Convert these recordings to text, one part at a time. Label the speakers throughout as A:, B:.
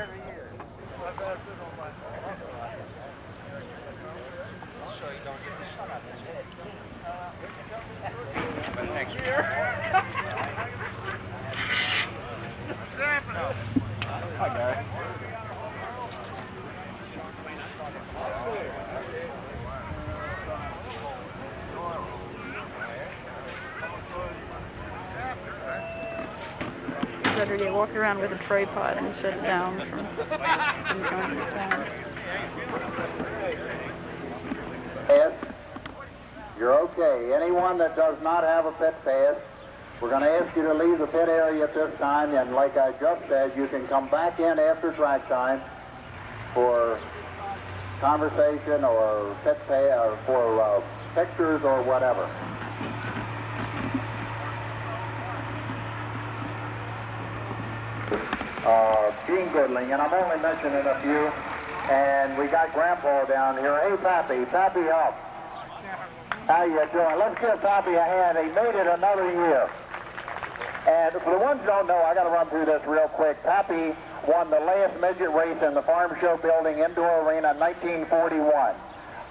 A: every year. So you don't get the sun on his head. But next year. What's happening?
B: Hi, Gary.
C: Better get walk around with a tripod and set it down from trying to stand.
D: Pass. You're okay. Anyone that does not have a pit pass, we're going to ask you to leave the pit area at this time, and like I just said, you can come back in after track time for conversation or pit pass or for pictures or whatever. Gene Goodling, and I'm only mentioning a few, and we got Grandpa down here. Hey, Pappy up. How you doing? Let's give Pappy a hand. He made it another year. And for the ones who don't know, I got to run through this real quick. Pappy won the last midget race in the Farm Show Building Indoor Arena in 1941.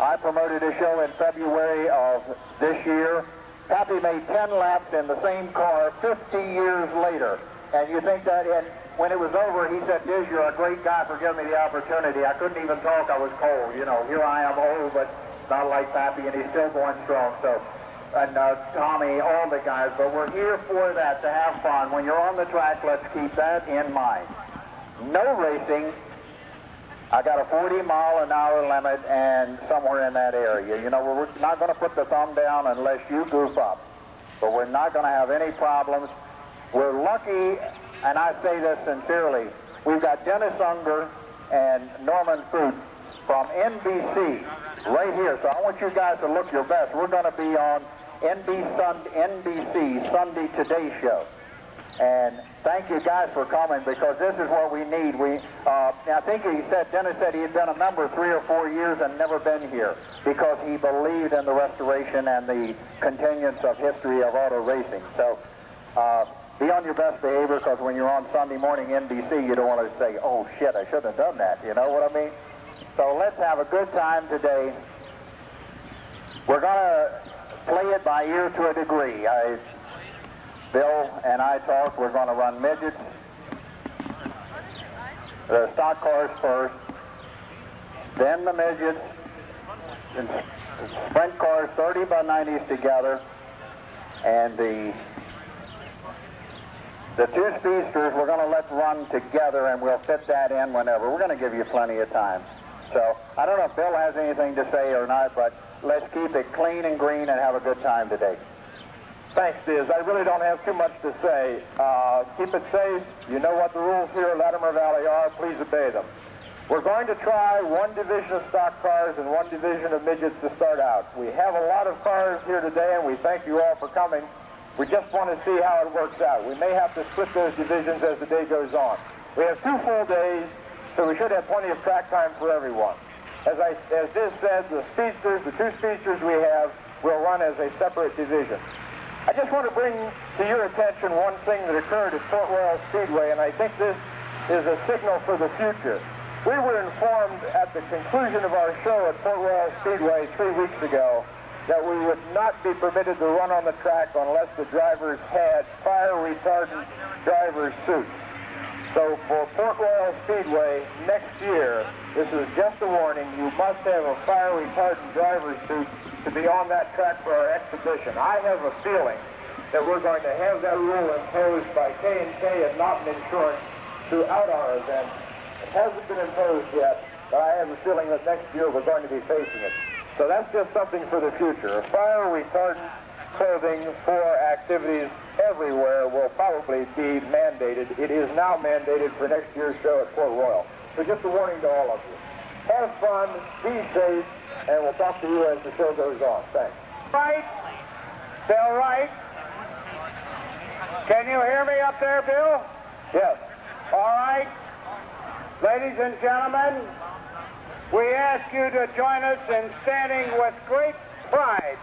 D: I promoted a show in February of this year. Pappy made 10 laps in the same car 50 years later. And you think that, and when it was over, he said, Diz, you're a great guy for giving me the opportunity. I couldn't even talk. I was cold. You know, here I am old, but not like Pappy, and he's still going strong. So, and Tommy, all the guys. But we're here for that, to have fun. When you're on the track, let's keep that in mind. No racing. I got a 40-mile-an-hour limit, and somewhere in that area. You know, we're not going to put the thumb down unless you goof up. But we're not going to have any problems. We're lucky, and I say this sincerely, we've got Dennis Unger and Norman Fruit from NBC right here. So I want you guys to look your best. We're going to be on NBC Sunday Today Show. And thank you guys for coming, because this is what we need. I think Dennis said he had been a member 3 or 4 years and never been here because he believed in the restoration and the continuance of history of auto racing. So be on your best behavior, because when you're on Sunday morning NBC, you don't want to say, oh shit, I shouldn't have done that. You know what I mean? So let's have a good time today. We're going to play it by ear to a degree. Bill and I talked, we're going to run midgets, the stock cars first, then the midgets, and sprint cars 30 by 90s together, and the two speedsters we're going to let run together, and we'll fit that in whenever. We're going to give you plenty of time. So I don't know if Bill has anything to say or not, but let's keep it clean and green and have a good time today.
E: Thanks, Diz. I really don't have too much to say. Keep it safe. You know what the rules here at Latimore Valley are. Please obey them. We're going to try one division of stock cars and one division of midgets to start out. We have a lot of cars here today, and we thank you all for coming. We just want to see how it works out. We may have to split those divisions as the day goes on. We have 2 full days, so we should have plenty of track time for everyone. As Diz said, the 2 speedsters we have will run as a separate division. I just want to bring to your attention one thing that occurred at Port Royal Speedway, and I think this is a signal for the future. We were informed at the conclusion of our show at Port Royal Speedway 3 weeks ago that we would not be permitted to run on the track unless the drivers had fire retardant driver's suits. So for Port Royal Speedway next year, this is just a warning, you must have a fire retardant driver's suit to be on that track for our exhibition. I have a feeling that we're going to have that rule imposed by K&K and Mountain Insurance throughout our event. It hasn't been imposed yet, but I have a feeling that next year we're going to be facing it. So that's just something for the future. Fire retardant clothing for activities everywhere will probably be mandated. It is now mandated for next year's show at Port Royal. So just a warning to all of you. Have fun, be safe, and we'll talk to you as the show goes on. Thanks.
A: Right. Bill Wright. Can you hear me up there, Bill?
E: Yes.
A: All right. Ladies and gentlemen, we ask you to join us in standing with great pride